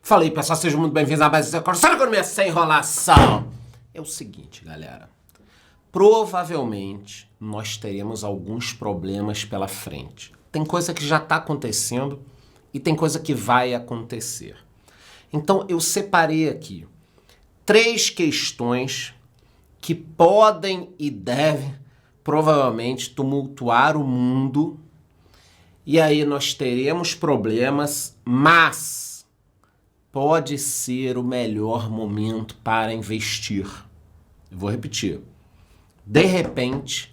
Fala aí, pessoal, sejam muito bem-vindos a mais um Conversando Economia Sem Enrolação. É o seguinte, galera. Provavelmente nós teremos alguns problemas pela frente. Tem coisa que já está acontecendo e tem coisa que vai acontecer. Então eu separei aqui 3 questões que podem e devem provavelmente tumultuar o mundo. E aí nós teremos problemas, mas pode ser o melhor momento para investir. Eu vou repetir. De repente,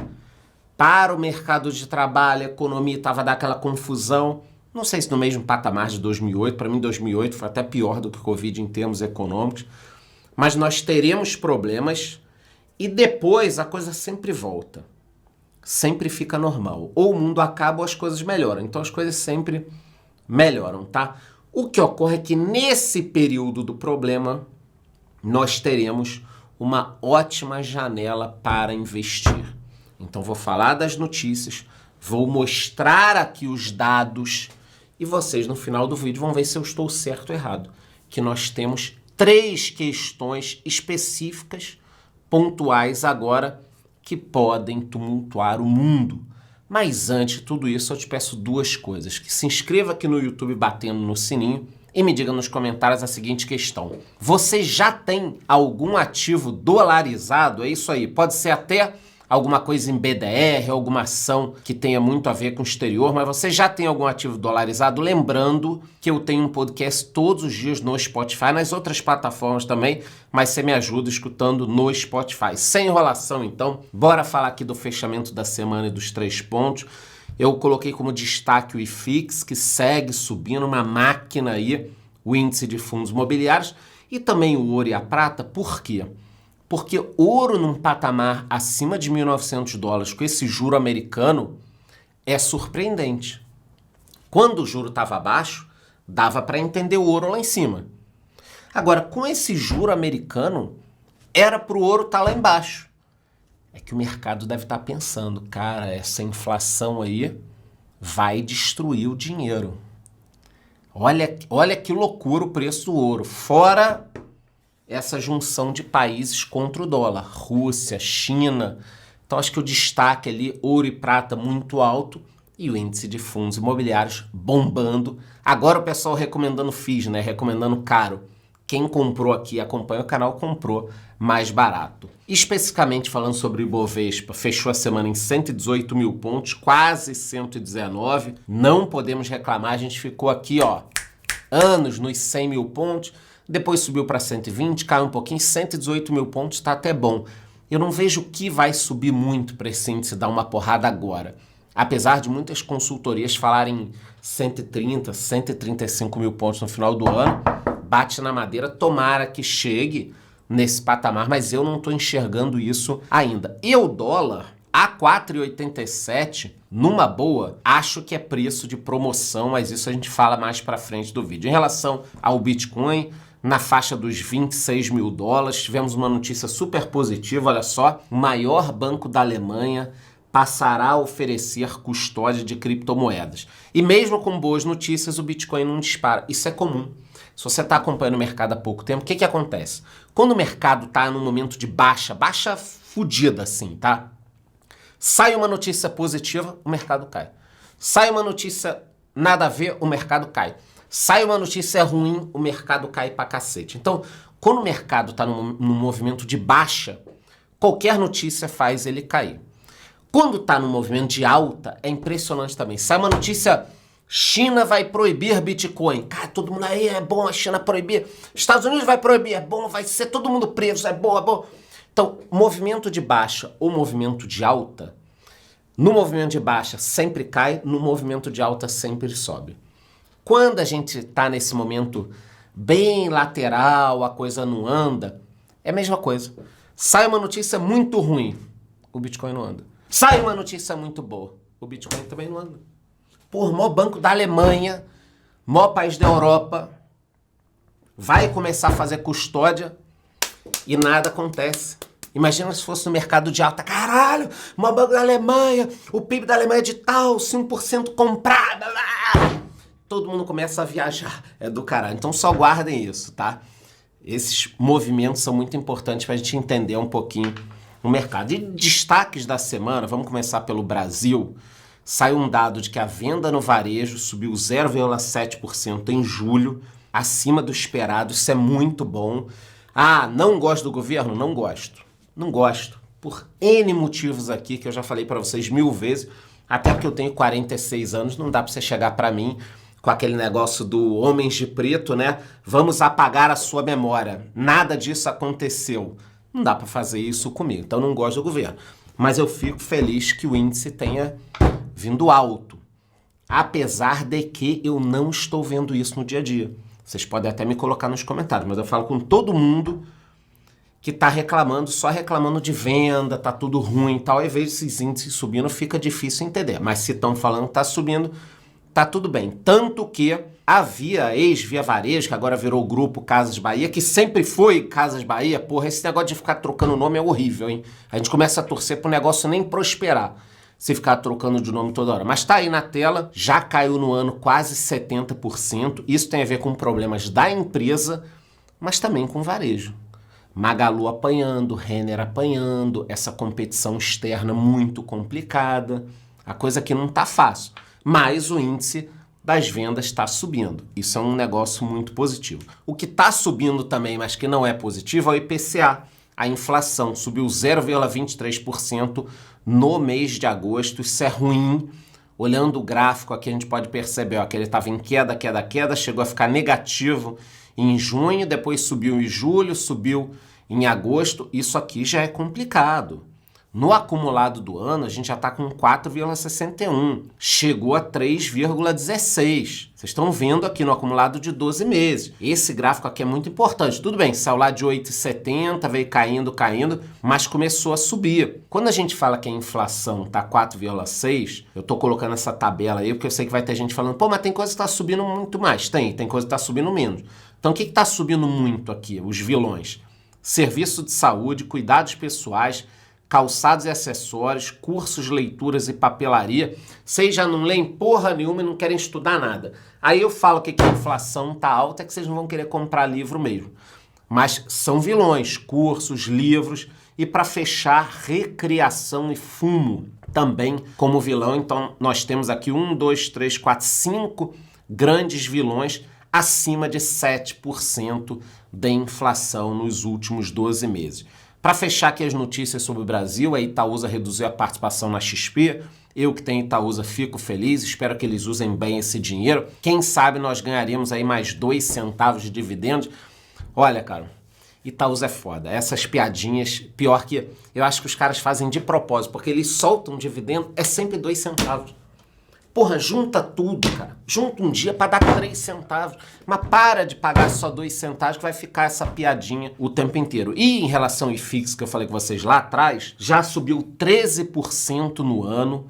para o mercado de trabalho, a economia estava daquela confusão. Não sei se no mesmo patamar de 2008. Para mim, 2008 foi até pior do que o Covid em termos econômicos. Mas nós teremos problemas e depois a coisa sempre volta. Sempre fica normal. Ou o mundo acaba ou as coisas melhoram. Então as coisas sempre melhoram, tá? O que ocorre é que nesse período do problema, nós teremos uma ótima janela para investir. Então vou falar das notícias, vou mostrar aqui os dados e vocês no final do vídeo vão ver se eu estou certo ou errado. Que nós temos 3 questões específicas, pontuais agora, que podem tumultuar o mundo. Mas antes de tudo isso, eu te peço 2 coisas. Que se inscreva aqui no YouTube batendo no sininho e me diga nos comentários a seguinte questão. Você já tem algum ativo dolarizado? É isso aí. Pode ser até alguma coisa em BDR, alguma ação que tenha muito a ver com o exterior, mas você já tem algum ativo dolarizado? Lembrando que eu tenho um podcast todos os dias no Spotify, nas outras plataformas também, mas você me ajuda escutando no Spotify. Sem enrolação, então, bora falar aqui do fechamento da semana e dos 3 pontos. Eu coloquei como destaque o IFIX, que segue subindo, uma máquina aí, o índice de fundos imobiliários, e também o ouro e a prata. Por quê? Porque ouro num patamar acima de $1.900 com esse juro americano é surpreendente. Quando o juro estava baixo, dava para entender o ouro lá em cima. Agora, com esse juro americano, era para o ouro estar lá embaixo. É que o mercado deve estar pensando, cara, essa inflação aí vai destruir o dinheiro. Olha que loucura o preço do ouro. Fora essa junção de países contra o dólar. Rússia, China. Então acho que o destaque ali, ouro e prata muito alto e o índice de fundos imobiliários bombando. Agora o pessoal recomendando FIIs, né? Recomendando caro. Quem comprou aqui, acompanha o canal, comprou mais barato. Especificamente falando sobre o Ibovespa, fechou a semana em 118 mil pontos, quase 119. Não podemos reclamar, a gente ficou aqui, ó, anos nos 100 mil pontos. Depois subiu para 120, caiu um pouquinho, 118 mil pontos, está até bom. Eu não vejo que vai subir muito para esse índice dar uma porrada agora. Apesar de muitas consultorias falarem 130, 135 mil pontos no final do ano, bate na madeira, tomara que chegue nesse patamar, mas eu não estou enxergando isso ainda. E o dólar a 4,87, numa boa, acho que é preço de promoção, mas isso a gente fala mais para frente do vídeo. Em relação ao Bitcoin, na faixa dos 26 mil dólares, tivemos uma notícia super positiva, olha só, o maior banco da Alemanha passará a oferecer custódia de criptomoedas. E mesmo com boas notícias, o Bitcoin não dispara. Isso é comum. Se você está acompanhando o mercado há pouco tempo, o que acontece? Quando o mercado está num momento de baixa fudida assim, tá? Sai uma notícia positiva, o mercado cai. Sai uma notícia nada a ver, o mercado cai. Sai uma notícia ruim, o mercado cai pra cacete. Então, quando o mercado está num movimento de baixa, qualquer notícia faz ele cair. Quando está num movimento de alta, é impressionante também. Sai uma notícia, China vai proibir Bitcoin. Cara, todo mundo aí, é bom a China proibir. Estados Unidos vai proibir, é bom, vai ser todo mundo preso, é bom, é bom. Então, movimento de baixa ou movimento de alta, no movimento de baixa sempre cai, no movimento de alta sempre sobe. Quando a gente está nesse momento bem lateral, a coisa não anda, é a mesma coisa. Sai uma notícia muito ruim, o Bitcoin não anda. Sai uma notícia muito boa, o Bitcoin também não anda. Por maior banco da Alemanha, maior país da Europa, vai começar a fazer custódia e nada acontece. Imagina se fosse no mercado de alta. Caralho, maior banco da Alemanha, o PIB da Alemanha é de tal, 5% comprado. todo mundo começa a viajar. É do caralho. Então só guardem isso, tá? Esses movimentos são muito importantes para a gente entender um pouquinho o mercado. E destaques da semana, vamos começar pelo Brasil. Saiu um dado de que a venda no varejo subiu 0,7% em julho, acima do esperado. Isso é muito bom. Ah, não gosto do governo? Não gosto. Não gosto. Por N motivos aqui, que eu já falei para vocês 1000 vezes. Até porque eu tenho 46 anos, não dá para você chegar para mim com aquele negócio do Homens de Preto, né? Vamos apagar a sua memória. Nada disso aconteceu. Não dá para fazer isso comigo. Então não gosto do governo. Mas eu fico feliz que o índice tenha vindo alto. Apesar de que eu não estou vendo isso no dia a dia. Vocês podem até me colocar nos comentários, mas eu falo com todo mundo que tá reclamando, só reclamando de venda, tá tudo ruim e tal. Aí vejo esses índices subindo, fica difícil entender. Mas se estão falando que tá subindo, tá tudo bem. Tanto que havia ex-Via Varejo, que agora virou o grupo Casas Bahia, que sempre foi Casas Bahia. Porra, esse negócio de ficar trocando nome é horrível, hein? A gente começa a torcer pro negócio nem prosperar, se ficar trocando de nome toda hora. Mas tá aí na tela, já caiu no ano quase 70%. Isso tem a ver com problemas da empresa, mas também com varejo. Magalu apanhando, Renner apanhando, essa competição externa muito complicada. A coisa aqui não tá fácil. Mas o índice das vendas está subindo. Isso é um negócio muito positivo. O que está subindo também, mas que não é positivo, é o IPCA. A inflação subiu 0,23% no mês de agosto. Isso é ruim. Olhando o gráfico aqui, a gente pode perceber ó, que ele estava em queda, queda, queda, chegou a ficar negativo em junho, depois subiu em julho, subiu em agosto. Isso aqui já é complicado. No acumulado do ano, a gente já está com 4,61. Chegou a 3,16. Vocês estão vendo aqui no acumulado de 12 meses. Esse gráfico aqui é muito importante. Tudo bem, saiu lá de 8,70, veio caindo, caindo, mas começou a subir. Quando a gente fala que a inflação está 4,6, eu estou colocando essa tabela aí, porque eu sei que vai ter gente falando, pô, mas tem coisa que está subindo muito mais. Tem coisa que está subindo menos. Então, o que está subindo muito aqui? Os vilões. Serviço de saúde, cuidados pessoais, calçados e acessórios, cursos, leituras e papelaria. Vocês já não leem porra nenhuma e não querem estudar nada. Aí eu falo que a inflação tá alta, é que vocês não vão querer comprar livro mesmo. Mas são vilões, cursos, livros e para fechar, recreação e fumo também como vilão. Então nós temos aqui 5 grandes vilões acima de 7% de inflação nos últimos 12 meses. Para fechar aqui as notícias sobre o Brasil, a Itaúsa reduziu a participação na XP. Eu que tenho Itaúsa fico feliz, espero que eles usem bem esse dinheiro. Quem sabe nós ganharíamos aí mais 2 centavos de dividendos. Olha, cara, Itaúsa é foda. Essas piadinhas, pior que eu acho que os caras fazem de propósito, porque eles soltam dividendo, é sempre 2 centavos. Porra, junta tudo, cara. Junta um dia para dar 3 centavos. Mas para de pagar só 2 centavos que vai ficar essa piadinha o tempo inteiro. E em relação ao IFIX, que eu falei com vocês lá atrás, já subiu 13% no ano.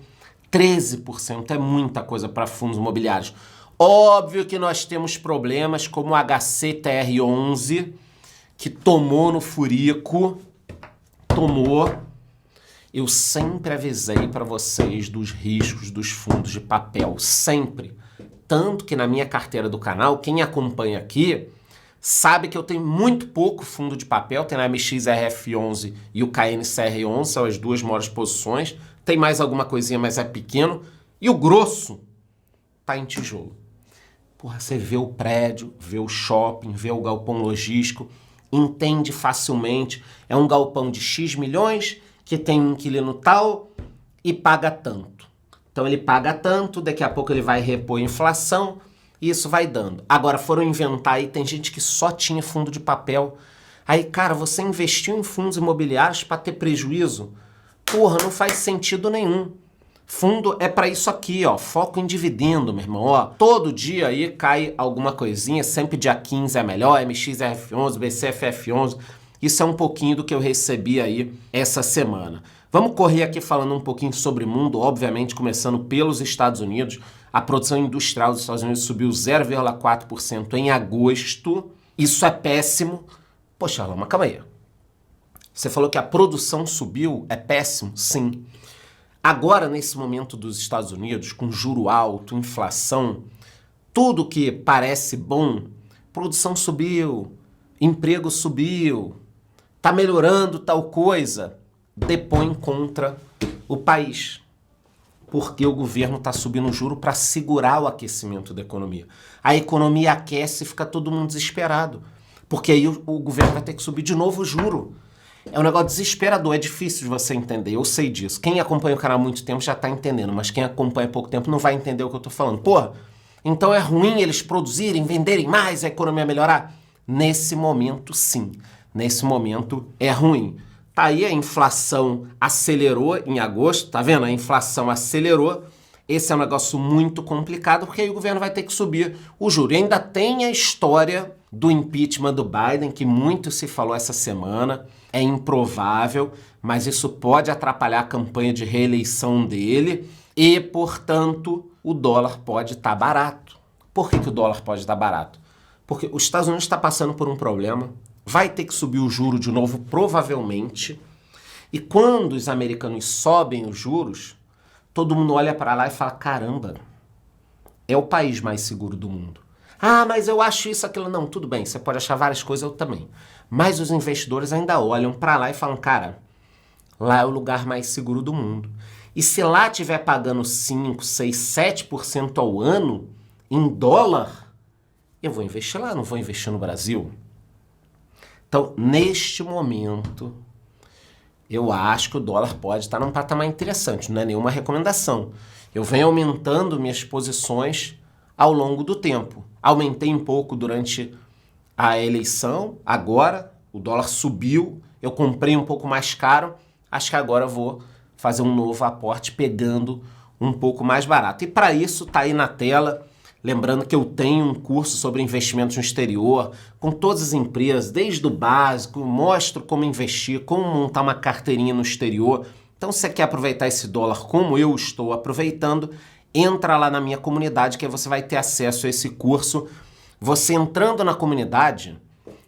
13% é muita coisa para fundos imobiliários. Óbvio que nós temos problemas como o HCTR11, que tomou no furico. Tomou. Eu sempre avisei para vocês dos riscos dos fundos de papel, sempre. Tanto que na minha carteira do canal, quem acompanha aqui, sabe que eu tenho muito pouco fundo de papel, tem na MXRF11 e o KNCR11, são as duas maiores posições, tem mais alguma coisinha, mas é pequeno, e o grosso tá em tijolo. Porra, você vê o prédio, vê o shopping, vê o galpão logístico, entende facilmente, é um galpão de X milhões, que tem um inquilino tal e paga tanto. Então ele paga tanto, daqui a pouco ele vai repor a inflação e isso vai dando. Agora foram inventar aí, tem gente que só tinha fundo de papel. Aí, cara, você investiu em fundos imobiliários para ter prejuízo? Porra, não faz sentido nenhum. Fundo é para isso aqui, ó, foco em dividendo, meu irmão, ó. Todo dia aí cai alguma coisinha, sempre dia 15 é melhor, MXRF11, BCFF11. Isso é um pouquinho do que eu recebi aí essa semana. Vamos correr aqui falando um pouquinho sobre o mundo, obviamente começando pelos Estados Unidos. A produção industrial dos Estados Unidos subiu 0,4% em agosto. Isso é péssimo. Poxa, Lama, calma aí. Você falou que a produção subiu, é péssimo? Sim. Agora, nesse momento dos Estados Unidos, com juro alto, inflação, tudo que parece bom, produção subiu, emprego subiu, está melhorando tal coisa, depõe contra o país. Porque o governo está subindo o juro para segurar o aquecimento da economia. A economia aquece e fica todo mundo desesperado. Porque aí o governo vai ter que subir de novo o juro. É um negócio desesperador, é difícil de você entender, eu sei disso. Quem acompanha o canal há muito tempo já está entendendo, mas quem acompanha há pouco tempo não vai entender o que eu estou falando. Porra, então é ruim eles produzirem, venderem mais, a economia melhorar? Nesse momento, sim. Nesse momento é ruim. Tá aí, a inflação acelerou em agosto, tá vendo? A inflação acelerou. Esse é um negócio muito complicado, porque aí o governo vai ter que subir o juro. E ainda tem a história do impeachment do Biden, que muito se falou essa semana. É improvável, mas isso pode atrapalhar a campanha de reeleição dele e, portanto, o dólar pode estar barato. Por que o dólar pode estar barato? Porque os Estados Unidos está passando por um problema, vai ter que subir o juro de novo, provavelmente, e quando os americanos sobem os juros, todo mundo olha para lá e fala, caramba, é o país mais seguro do mundo. Ah, mas eu acho isso, aquilo. Não, tudo bem, você pode achar várias coisas, eu também. Mas os investidores ainda olham para lá e falam, cara, lá é o lugar mais seguro do mundo. E se lá estiver pagando 5, 6, 7% ao ano em dólar, eu vou investir lá, não vou investir no Brasil. Então, neste momento, eu acho que o dólar pode estar num patamar interessante, não é nenhuma recomendação. Eu venho aumentando minhas posições ao longo do tempo. Aumentei um pouco durante a eleição, agora o dólar subiu, eu comprei um pouco mais caro, acho que agora eu vou fazer um novo aporte pegando um pouco mais barato. E para isso tá aí na tela, lembrando que eu tenho um curso sobre investimentos no exterior, com todas as empresas, desde o básico, mostro como investir, como montar uma carteirinha no exterior. Então se você quer aproveitar esse dólar como eu estou aproveitando, entra lá na minha comunidade que aí você vai ter acesso a esse curso. Você entrando na comunidade,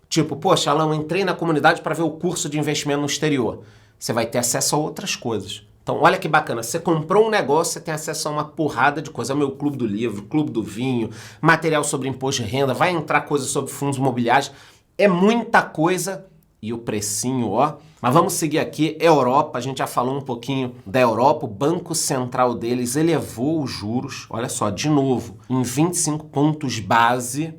tipo, poxa, Alan, eu entrei na comunidade para ver o curso de investimento no exterior. Você vai ter acesso a outras coisas. Então, olha que bacana, você comprou um negócio, você tem acesso a uma porrada de coisa. É o meu clube do livro, clube do vinho, material sobre imposto de renda, vai entrar coisa sobre fundos imobiliários. É muita coisa e o precinho, ó. Mas vamos seguir aqui, Europa, a gente já falou um pouquinho da Europa, o Banco Central deles elevou os juros, olha só, de novo, em 25 pontos base.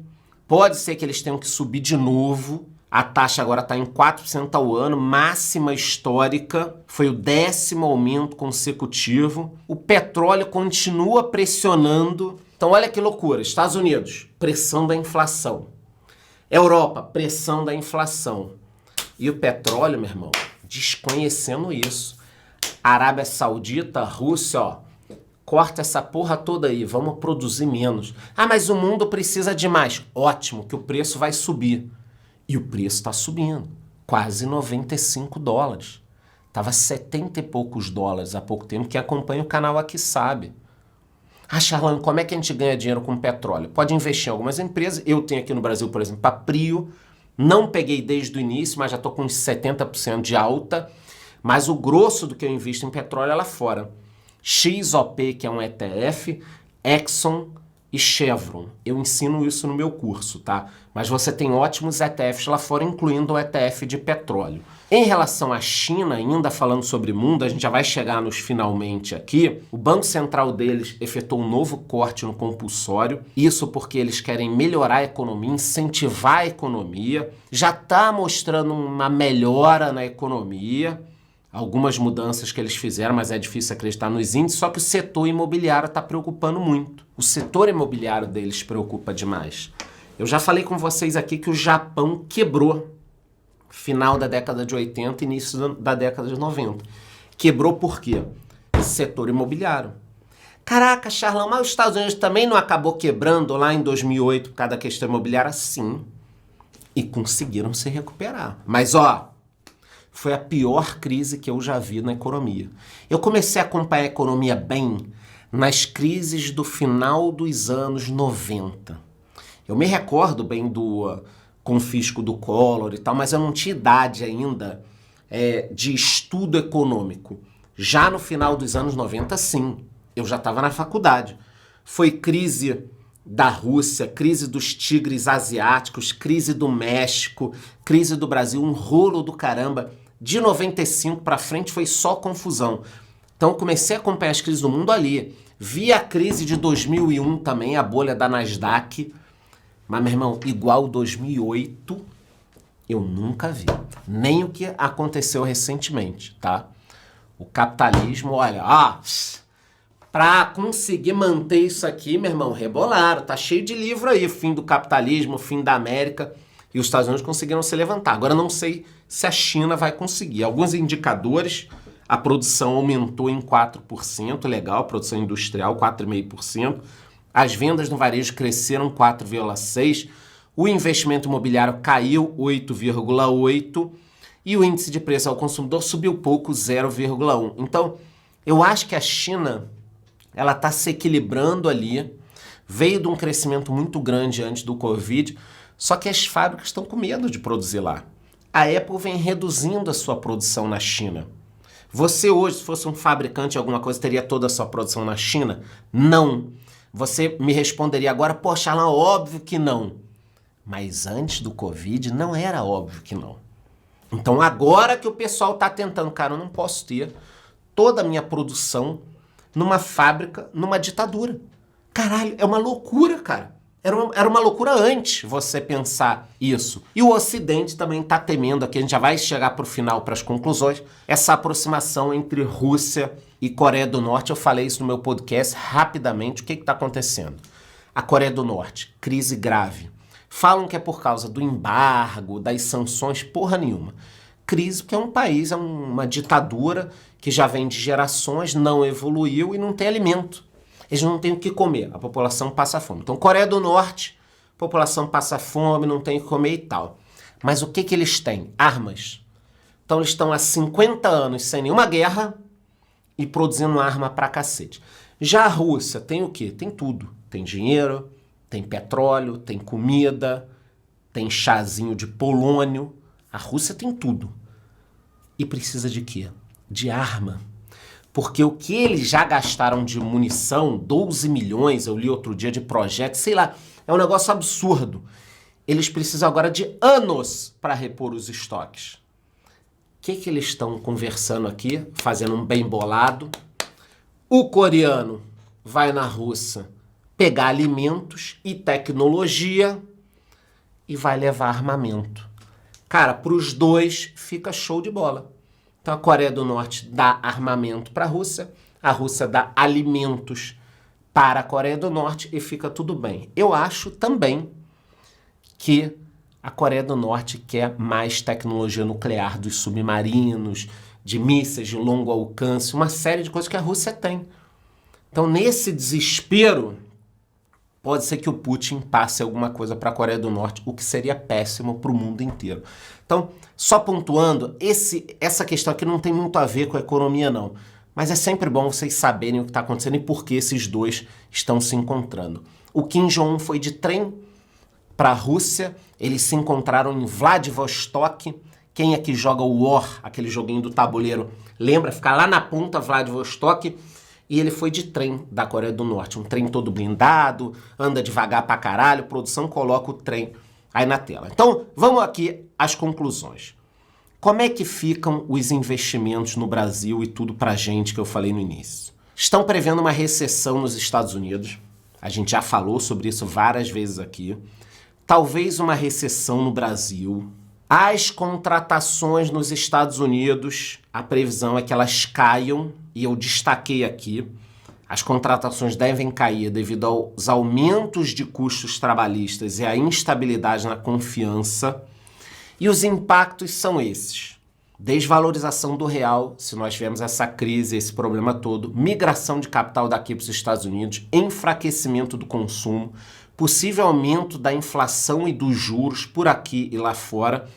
Pode ser que eles tenham que subir de novo. A taxa agora está em 4% ao ano, máxima histórica. Foi o 10º aumento consecutivo. O petróleo continua pressionando. Então olha que loucura. Estados Unidos, pressão da inflação. Europa, pressão da inflação. E o petróleo, meu irmão, desconhecendo isso. Arábia Saudita, Rússia, ó, corta essa porra toda aí, vamos produzir menos. Ah, mas o mundo precisa de mais. Ótimo, que o preço vai subir. E o preço está subindo, quase 95 dólares. Tava 70 e poucos dólares há pouco tempo, quem acompanha o canal aqui sabe. Ah, Charlan, como é que a gente ganha dinheiro com petróleo? Pode investir em algumas empresas, eu tenho aqui no Brasil, por exemplo, a Prio, não peguei desde o início, mas já estou com uns 70% de alta, mas o grosso do que eu invisto em petróleo é lá fora. XOP, que é um ETF, Exxon e Chevron. Eu ensino isso no meu curso, tá? Mas você tem ótimos ETFs lá fora, incluindo o ETF de petróleo. Em relação à China, ainda falando sobre mundo, a gente já vai chegar nos finalmente aqui, o Banco Central deles efetuou um novo corte no compulsório, isso porque eles querem melhorar a economia, incentivar a economia, já está mostrando uma melhora na economia, algumas mudanças que eles fizeram, mas é difícil acreditar nos índices, só que o setor imobiliário está preocupando muito. O setor imobiliário deles preocupa demais. Eu já falei com vocês aqui que o Japão quebrou final da década de 80 e início da década de 90. Quebrou por quê? Setor imobiliário. Caraca, Charlão, mas os Estados Unidos também não acabou quebrando lá em 2008 por causa da questão imobiliária? Sim. E conseguiram se recuperar. Mas, ó, foi a pior crise que eu já vi na economia. Eu comecei a acompanhar a economia bem nas crises do final dos anos 90. Eu me recordo bem do confisco do Collor e tal, mas eu não tinha idade ainda de estudo econômico. Já no final dos anos 90, sim. Eu já estava na faculdade. Foi crise da Rússia, crise dos tigres asiáticos, crise do México, crise do Brasil, um rolo do caramba. De 95 para frente foi só confusão. Então eu comecei a acompanhar as crises do mundo ali. Vi a crise de 2001 também, a bolha da Nasdaq. Mas, meu irmão, igual 2008, eu nunca vi. Nem o que aconteceu recentemente, tá? O capitalismo, olha, pra conseguir manter isso aqui, meu irmão, rebolaram. Tá cheio de livro aí, fim do capitalismo, fim da América. E os Estados Unidos conseguiram se levantar. Agora não sei se a China vai conseguir. Alguns indicadores, a produção aumentou em 4%, legal, produção industrial 4,5%. As vendas no varejo cresceram 4,6%. O investimento imobiliário caiu 8,8%. E o índice de preço ao consumidor subiu pouco, 0,1%. Então, eu acho que a China, ela está se equilibrando ali. Veio de um crescimento muito grande antes do Covid, só que as fábricas estão com medo de produzir lá. A Apple vem reduzindo a sua produção na China. Você hoje, se fosse um fabricante de alguma coisa, teria toda a sua produção na China? Não. Você me responderia agora, poxa, Alan, óbvio que não. Mas antes do Covid não era óbvio que não. Então agora que o pessoal está tentando, cara, eu não posso ter toda a minha produção numa fábrica, numa ditadura. Caralho, é uma loucura, cara. Era uma loucura antes você pensar isso. E o Ocidente também está temendo, aqui a gente já vai chegar para o final, para as conclusões, essa aproximação entre Rússia e Coreia do Norte. Eu falei isso no meu podcast rapidamente. O que está acontecendo? A Coreia do Norte, crise grave. Falam que é por causa do embargo, das sanções, porra nenhuma. Crise porque é um país, é uma ditadura que já vem de gerações, não evoluiu e não tem alimento. Eles não têm o que comer, a população passa fome. Então, Coreia do Norte, a população passa fome, não tem o que comer e tal. Mas o que eles têm? Armas. Então, eles estão há 50 anos sem nenhuma guerra e produzindo arma pra cacete. Já a Rússia tem o quê? Tem tudo. Tem dinheiro, tem petróleo, tem comida, tem chazinho de polônio. A Rússia tem tudo. E precisa de quê? De arma. Porque o que eles já gastaram de munição, 12 milhões, eu li outro dia, de projetos, sei lá, é um negócio absurdo. Eles precisam agora de anos para repor os estoques. O que eles estão conversando aqui, fazendo um bem bolado? O coreano vai na Rússia pegar alimentos e tecnologia e vai levar armamento. Cara, para os dois fica show de bola. Então a Coreia do Norte dá armamento para a Rússia dá alimentos para a Coreia do Norte e fica tudo bem. Eu acho também que a Coreia do Norte quer mais tecnologia nuclear dos submarinos, de mísseis de longo alcance, uma série de coisas que a Rússia tem. Então nesse desespero, pode ser que o Putin passe alguma coisa para a Coreia do Norte, o que seria péssimo para o mundo inteiro. Então, só pontuando, essa questão aqui não tem muito a ver com a economia, não. Mas é sempre bom vocês saberem o que está acontecendo e por que esses dois estão se encontrando. O Kim Jong-un foi de trem para a Rússia, eles se encontraram em Vladivostok. Quem aqui joga o War, aquele joguinho do tabuleiro, lembra? Fica lá na ponta, Vladivostok. E ele foi de trem da Coreia do Norte, um trem todo blindado, anda devagar pra caralho, produção coloca o trem aí na tela. Então, vamos aqui às conclusões. Como é que ficam os investimentos no Brasil e tudo pra gente que eu falei no início? Estão prevendo uma recessão nos Estados Unidos, a gente já falou sobre isso várias vezes aqui. Talvez uma recessão no Brasil. As contratações nos Estados Unidos, a previsão é que elas caiam, e eu destaquei aqui, as contratações devem cair devido aos aumentos de custos trabalhistas e à instabilidade na confiança. E os impactos são esses: desvalorização do real, se nós tivermos essa crise, esse problema todo, migração de capital daqui para os Estados Unidos, enfraquecimento do consumo, possível aumento da inflação e dos juros por aqui e lá fora,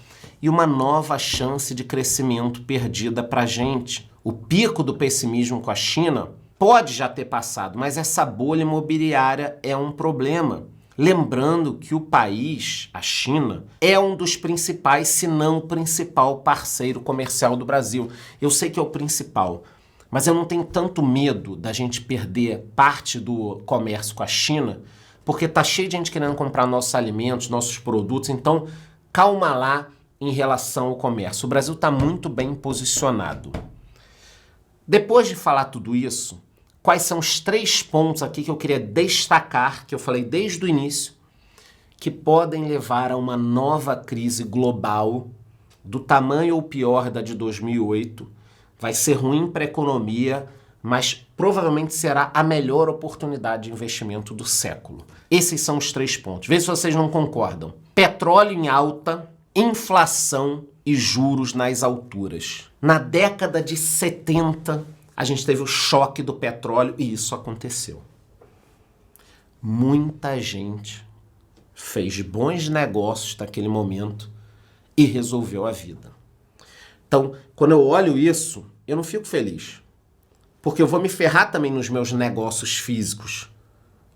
e uma nova chance de crescimento perdida para a gente. O pico do pessimismo com a China pode já ter passado, mas essa bolha imobiliária é um problema. Lembrando que o país, a China, é um dos principais, se não o principal parceiro comercial do Brasil. Eu sei que é o principal, mas eu não tenho tanto medo da gente perder parte do comércio com a China, porque tá cheio de gente querendo comprar nossos alimentos, nossos produtos, então calma lá em relação ao comércio. O Brasil está muito bem posicionado. Depois de falar tudo isso, quais são os 3 pontos aqui que eu queria destacar, que eu falei desde o início, que podem levar a uma nova crise global do tamanho ou pior da de 2008. Vai ser ruim para a economia, mas provavelmente será a melhor oportunidade de investimento do século. Esses são os 3 pontos. Vê se vocês não concordam. Petróleo em alta, inflação e juros nas alturas. Na década de 70, a gente teve o choque do petróleo e isso aconteceu. Muita gente fez bons negócios naquele momento e resolveu a vida. Então, quando eu olho isso, eu não fico feliz. Porque eu vou me ferrar também nos meus negócios físicos.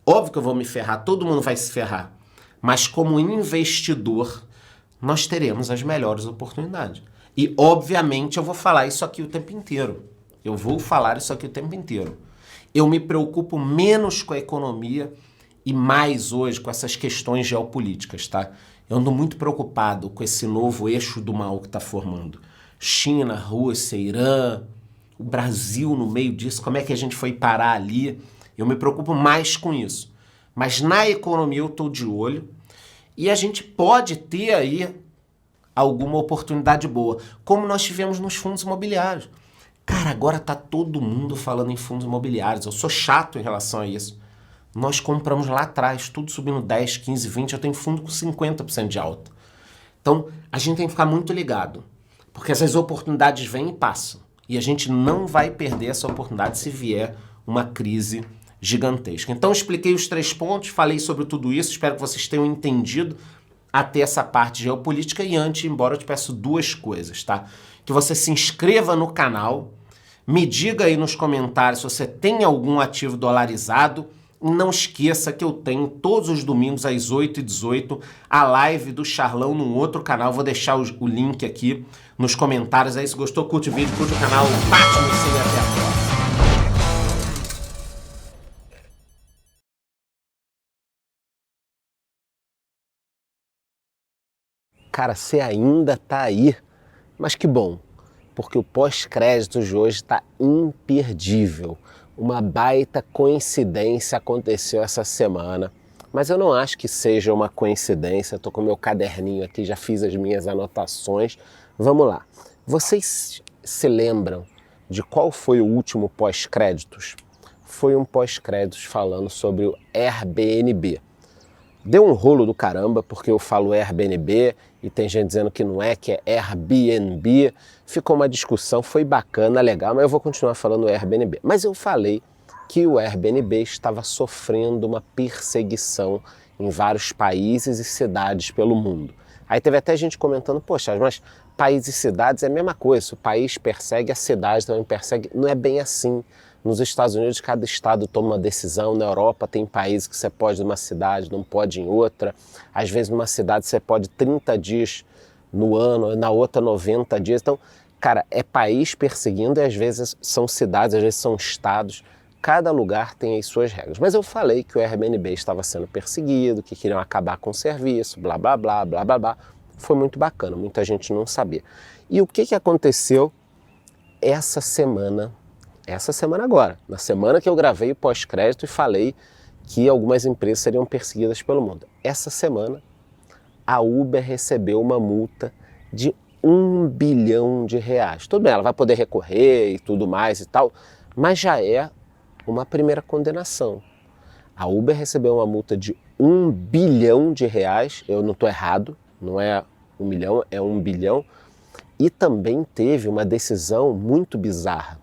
Óbvio que eu vou me ferrar, todo mundo vai se ferrar. Mas como investidor, nós teremos as melhores oportunidades. E, obviamente, eu vou falar isso aqui o tempo inteiro. Eu vou falar isso aqui o tempo inteiro. Eu me preocupo menos com a economia e mais hoje com essas questões geopolíticas, tá? Eu ando muito preocupado com esse novo eixo do mal que está formando. China, Rússia, Irã, o Brasil no meio disso, como é que a gente foi parar ali? Eu me preocupo mais com isso. Mas na economia eu estou de olho e a gente pode ter aí alguma oportunidade boa, como nós tivemos nos fundos imobiliários. Cara, agora tá todo mundo falando em fundos imobiliários. Eu sou chato em relação a isso. Nós compramos lá atrás, tudo subindo 10, 15, 20, eu tenho fundo com 50% de alta. Então, a gente tem que ficar muito ligado, porque essas oportunidades vêm e passam. E a gente não vai perder essa oportunidade se vier uma crise gigantesca. Então, eu expliquei os 3 pontos, falei sobre tudo isso, espero que vocês tenham entendido até essa parte geopolítica. E antes de ir embora, eu te peço 2 coisas, tá? Que você se inscreva no canal, me diga aí nos comentários se você tem algum ativo dolarizado. E não esqueça que eu tenho todos os domingos às 8h18 a live do Charlão num outro canal. Vou deixar o link aqui nos comentários. Aí se gostou, curte o vídeo, curte o canal, bate no sininho e até a próxima. Cara, você ainda tá aí, mas que bom, porque o pós-crédito de hoje está imperdível. Uma baita coincidência aconteceu essa semana, mas eu não acho que seja uma coincidência. Estou com meu caderninho aqui, já fiz as minhas anotações. Vamos lá. Vocês se lembram de qual foi o último pós-créditos? Foi um pós-créditos falando sobre o Airbnb. Deu um rolo do caramba, porque eu falo Airbnb e tem gente dizendo que não é, que é Airbnb. Ficou uma discussão, foi bacana, legal, mas eu vou continuar falando Airbnb. Mas eu falei que o Airbnb estava sofrendo uma perseguição em vários países e cidades pelo mundo. Aí teve até gente comentando, poxa, mas países e cidades é a mesma coisa, se o país persegue, a cidade também persegue. Não é bem assim. Nos Estados Unidos, cada estado toma uma decisão. Na Europa, tem países que você pode ir numa cidade, não pode em outra. Às vezes, numa cidade, você pode 30 dias no ano, na outra 90 dias. Então, cara, é país perseguindo e às vezes são cidades, às vezes são estados. Cada lugar tem as suas regras. Mas eu falei que o Airbnb estava sendo perseguido, que queriam acabar com o serviço, blá, blá, blá, blá, blá, blá. Foi muito bacana, muita gente não sabia. E o que aconteceu essa semana? Essa semana agora, na semana que eu gravei o pós-crédito e falei que algumas empresas seriam perseguidas pelo mundo. Essa semana, a Uber recebeu uma multa de R$1 bilhão. Tudo bem, ela vai poder recorrer e tudo mais e tal, mas já é uma primeira condenação. A Uber recebeu uma multa de R$1 bilhão, eu não estou errado, não é 1 milhão, é 1 bilhão, e também teve uma decisão muito bizarra.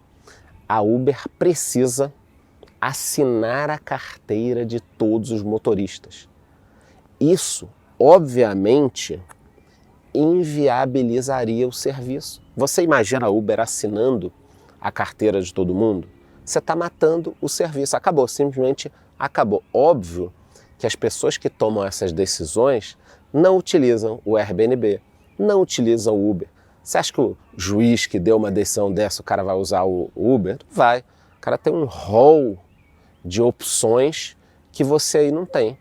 A Uber precisa assinar a carteira de todos os motoristas. Isso, obviamente, inviabilizaria o serviço. Você imagina a Uber assinando a carteira de todo mundo? Você está matando o serviço. Acabou, simplesmente acabou. Óbvio que as pessoas que tomam essas decisões não utilizam o Airbnb, não utilizam o Uber. Você acha que o juiz que deu uma decisão dessa, o cara vai usar o Uber? Não vai. O cara tem um rol de opções que você aí não tem.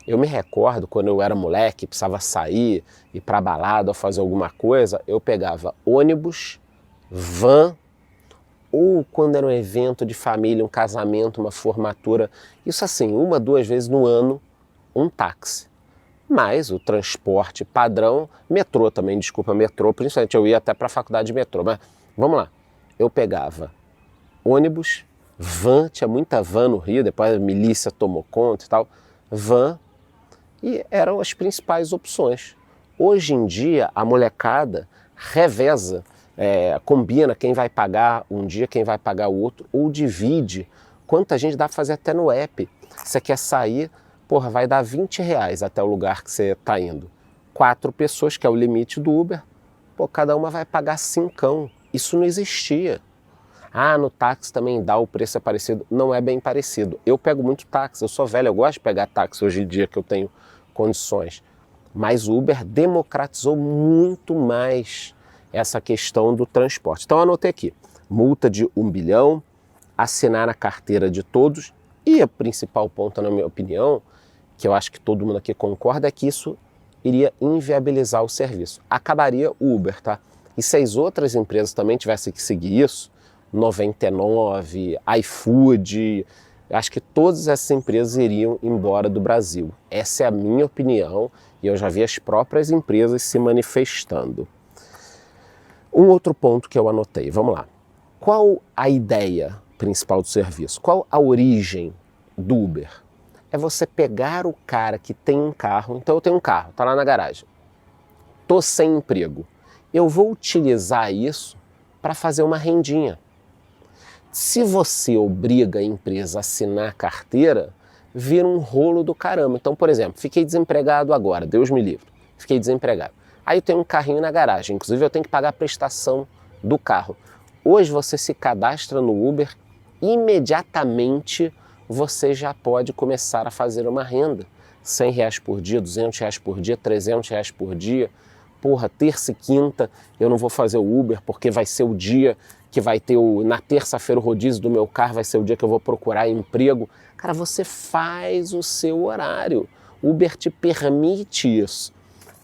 Eu me recordo quando eu era moleque, precisava sair, ir para balada ou fazer alguma coisa, eu pegava ônibus, van, ou quando era um evento de família, um casamento, uma formatura, isso assim, 1, 2 vezes no ano, um táxi. Mas o transporte padrão, metrô também, desculpa, metrô, principalmente eu ia até para a faculdade de metrô, mas vamos lá, eu pegava ônibus, van, tinha muita van no Rio, depois a milícia tomou conta e tal, van, e eram as principais opções. Hoje em dia a molecada reveza, combina quem vai pagar um dia, quem vai pagar o outro, ou divide. Quanta gente dá para fazer até no app. Você quer sair, porra, vai dar R$ 20 até o lugar que você está indo. 4 pessoas, que é o limite do Uber, pô, cada uma vai pagar 5. Isso não existia. Ah, no táxi também dá, o preço é parecido. Não é bem parecido. Eu pego muito táxi, eu sou velho, eu gosto de pegar táxi hoje em dia que eu tenho condições. Mas o Uber democratizou muito mais essa questão do transporte. Então eu anotei aqui, multa de 1 bilhão, assinar a carteira de todos e o principal ponto, na minha opinião, que eu acho que todo mundo aqui concorda, é que isso iria inviabilizar o serviço. Acabaria o Uber, tá? E se as outras empresas também tivessem que seguir isso, 99, iFood, acho que todas essas empresas iriam embora do Brasil. Essa é a minha opinião e eu já vi as próprias empresas se manifestando. Um outro ponto que eu anotei, vamos lá. Qual a ideia principal do serviço? Qual a origem do Uber? É você pegar o cara que tem um carro, então eu tenho um carro, tá lá na garagem, tô sem emprego, eu vou utilizar isso para fazer uma rendinha. Se você obriga a empresa a assinar a carteira, vira um rolo do caramba. Então, por exemplo, fiquei desempregado agora, Deus me livre, fiquei desempregado. Aí eu tenho um carrinho na garagem, inclusive eu tenho que pagar a prestação do carro. Hoje você se cadastra no Uber, imediatamente você já pode começar a fazer uma renda. R$ 100 por dia, R$ 200 por dia, R$ 300 por dia. Porra, terça e quinta eu não vou fazer o Uber porque vai ser o dia que vai ter na terça-feira o rodízio do meu carro, vai ser o dia que eu vou procurar emprego. Cara, você faz o seu horário. O Uber te permite isso.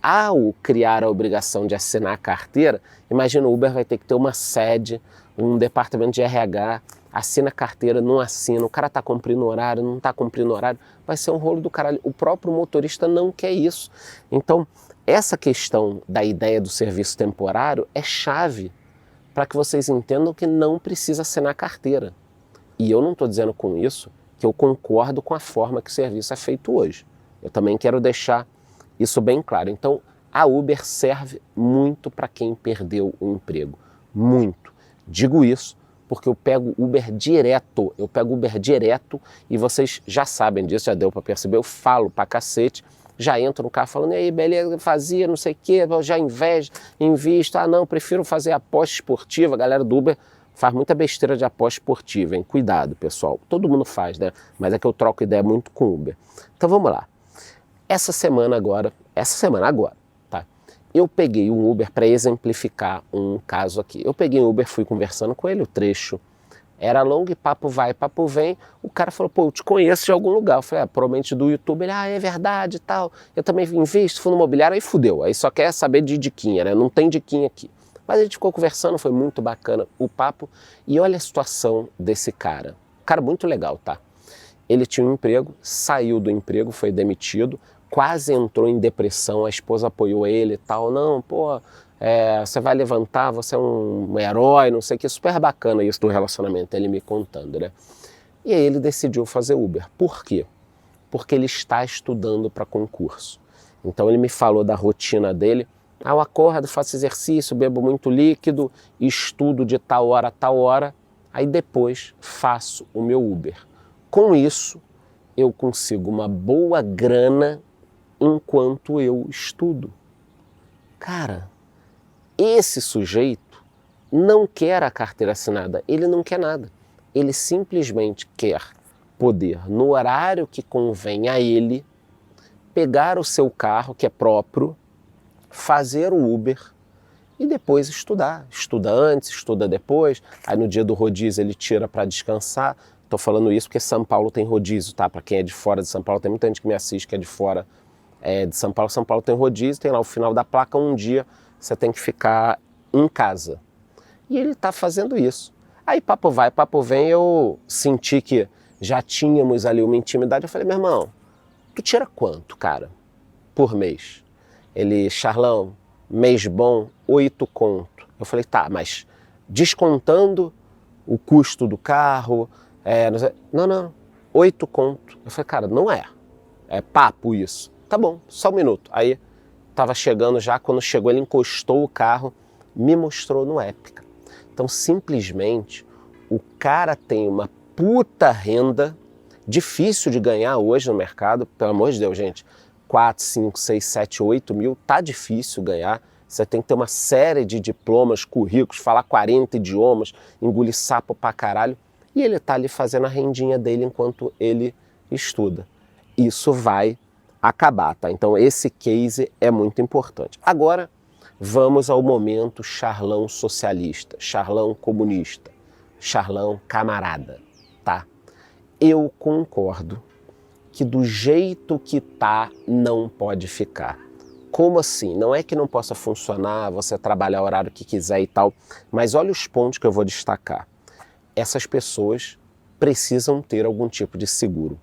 Ao criar a obrigação de assinar a carteira, imagina, o Uber vai ter que ter uma sede, um departamento de RH, assina a carteira, não assina, o cara está cumprindo horário, não está cumprindo horário, vai ser um rolo do caralho. O próprio motorista não quer isso. Então, essa questão da ideia do serviço temporário é chave para que vocês entendam que não precisa assinar a carteira. E eu não estou dizendo com isso que eu concordo com a forma que o serviço é feito hoje. Eu também quero deixar isso bem claro. Então, a Uber serve muito para quem perdeu o emprego. Muito. Digo isso porque eu pego Uber direto. E vocês já sabem disso, já deu para perceber. Eu falo pra cacete, já entro no carro falando, e aí, beleza, fazia, não sei o quê, já invisto. Ah, não, prefiro fazer aposta esportiva. A galera do Uber faz muita besteira de aposta esportiva, hein? Cuidado, pessoal. Todo mundo faz, né? Mas é que eu troco ideia muito com o Uber. Então vamos lá. Essa semana agora, tá? Eu peguei um Uber para exemplificar um caso aqui. Eu peguei um Uber, fui conversando com ele, o trecho era longo e papo vai, papo vem. O cara falou, pô, eu te conheço de algum lugar. Eu falei, provavelmente do YouTube. Ele, é verdade e tal. Eu também invisto, fundo imobiliário, aí fudeu. Aí só quer saber de diquinha, né? Não tem diquinha aqui. Mas a gente ficou conversando, foi muito bacana o papo. E olha a situação desse cara. Cara muito legal, tá? Ele tinha um emprego, saiu do emprego, foi demitido, quase entrou em depressão, a esposa apoiou ele e tal. Não, pô, você vai levantar, você é um herói, não sei o que. Super bacana isso do relacionamento, ele me contando, né? E aí ele decidiu fazer Uber. Por quê? Porque ele está estudando para concurso. Então ele me falou da rotina dele. Eu acordo, faço exercício, bebo muito líquido, estudo de tal hora a tal hora, aí depois faço o meu Uber. Com isso, eu consigo uma boa grana enquanto eu estudo. Cara, esse sujeito não quer a carteira assinada, ele não quer nada. Ele simplesmente quer poder, no horário que convém a ele, pegar o seu carro, que é próprio, fazer o Uber e depois estudar. Estuda antes, estuda depois, aí no dia do rodízio ele tira para descansar. Tô falando isso porque São Paulo tem rodízio, tá? Para quem é de fora de São Paulo, tem muita gente que me assiste que é de fora de São Paulo. São Paulo tem rodízio, tem lá o final da placa, um dia você tem que ficar em casa. E ele tá fazendo isso. Aí papo vai, papo vem, eu senti que já tínhamos ali uma intimidade. Eu falei, meu irmão, tu tira quanto, cara, por mês? Ele, Charlão, mês bom, 8 conto. Eu falei, tá, mas descontando o custo do carro, não, 8 conto. Eu falei, cara, não é papo isso. Tá bom, só um minuto. Aí tava chegando já, quando chegou ele encostou o carro, me mostrou no Épica. Então simplesmente o cara tem uma puta renda, difícil de ganhar hoje no mercado, pelo amor de Deus, gente, 4, 5, 6, 7, 8 mil, tá difícil ganhar. Você tem que ter uma série de diplomas, currículos, falar 40 idiomas, engolir sapo pra caralho. E ele tá ali fazendo a rendinha dele enquanto ele estuda. Isso vai acabar, tá? Então esse case é muito importante. Agora vamos ao momento Charlão socialista, Charlão comunista, Charlão camarada, tá? Eu concordo que do jeito que tá não pode ficar. Como assim? Não é que não possa funcionar, você trabalhar o horário que quiser e tal, mas olha os pontos que eu vou destacar. Essas pessoas precisam ter algum tipo de seguro,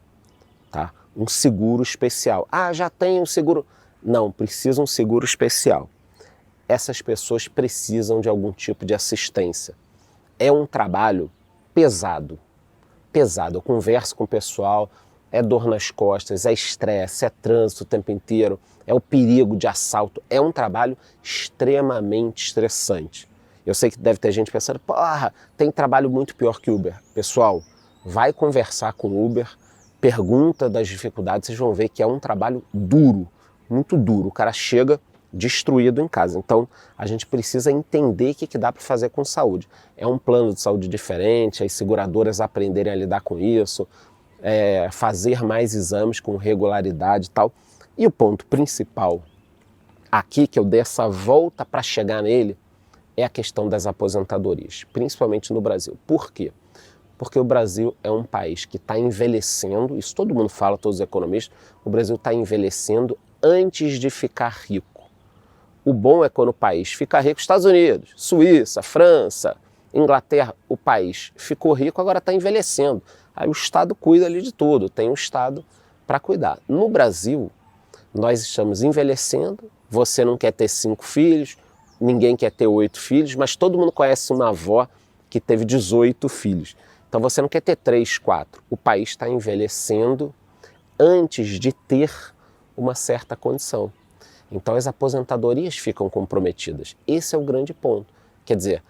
tá? Um seguro especial. Ah, já tem um seguro. Não, precisa um seguro especial. Essas pessoas precisam de algum tipo de assistência. É um trabalho pesado, pesado. Eu converso com o pessoal, é dor nas costas, é estresse, é trânsito o tempo inteiro, é o perigo de assalto, é um trabalho extremamente estressante. Eu sei que deve ter gente pensando, porra, tem trabalho muito pior que Uber. Pessoal, vai conversar com o Uber, pergunta das dificuldades, vocês vão ver que é um trabalho duro, muito duro. O cara chega destruído em casa. Então, a gente precisa entender o que dá para fazer com saúde. É um plano de saúde diferente, as seguradoras aprenderem a lidar com isso, fazer mais exames com regularidade e tal. E o ponto principal aqui, que eu dei essa volta para chegar nele, é a questão das aposentadorias, principalmente no Brasil. Por quê? Porque o Brasil é um país que está envelhecendo, isso todo mundo fala, todos os economistas, o Brasil está envelhecendo antes de ficar rico. O bom é quando o país fica rico, Estados Unidos, Suíça, França, Inglaterra, o país ficou rico, agora está envelhecendo. Aí o Estado cuida ali de tudo, tem um Estado para cuidar. No Brasil, nós estamos envelhecendo, você não quer ter 5 filhos, ninguém quer ter 8 filhos, mas todo mundo conhece uma avó que teve 18 filhos. Então você não quer ter 3, 4. O país está envelhecendo antes de ter uma certa condição. Então as aposentadorias ficam comprometidas. Esse é o grande ponto. Quer dizer,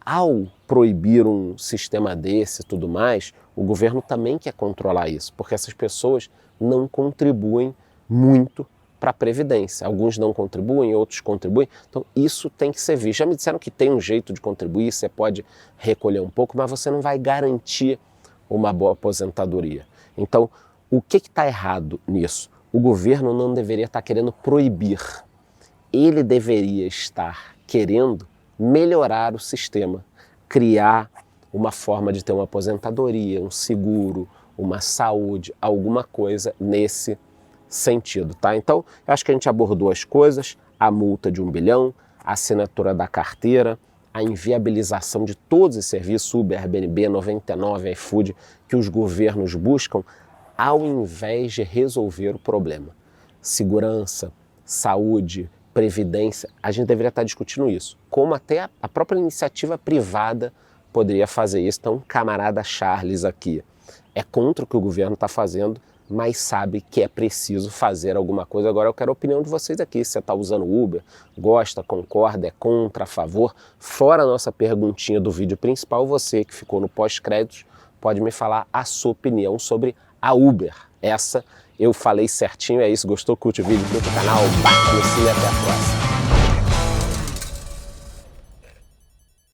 ao proibir um sistema desse e tudo mais, o governo também quer controlar isso, porque essas pessoas não contribuem muito para a Previdência. Alguns não contribuem, outros contribuem. Então isso tem que ser visto. Já me disseram que tem um jeito de contribuir, você pode recolher um pouco, mas você não vai garantir uma boa aposentadoria. Então, o que está errado nisso? O governo não deveria estar querendo proibir. Ele deveria estar querendo melhorar o sistema, criar uma forma de ter uma aposentadoria, um seguro, uma saúde, alguma coisa nesse sentido, tá? Então, eu acho que a gente abordou as coisas, a multa de 1 bilhão, a assinatura da carteira, a inviabilização de todos os serviços, Uber, Airbnb, 99, iFood, que os governos buscam, ao invés de resolver o problema. Segurança, saúde, previdência, a gente deveria estar discutindo isso. Como até a própria iniciativa privada poderia fazer isso. Então, camarada Charles aqui é contra o que o governo está fazendo, mas sabe que é preciso fazer alguma coisa. Agora eu quero a opinião de vocês aqui. Se você está usando Uber, gosta, concorda, é contra, a favor? Fora a nossa perguntinha do vídeo principal, você que ficou no pós-créditos pode me falar a sua opinião sobre a Uber. Essa eu falei certinho, é isso. Gostou? Curte o vídeo, curte o canal, bate no sininho e até a próxima.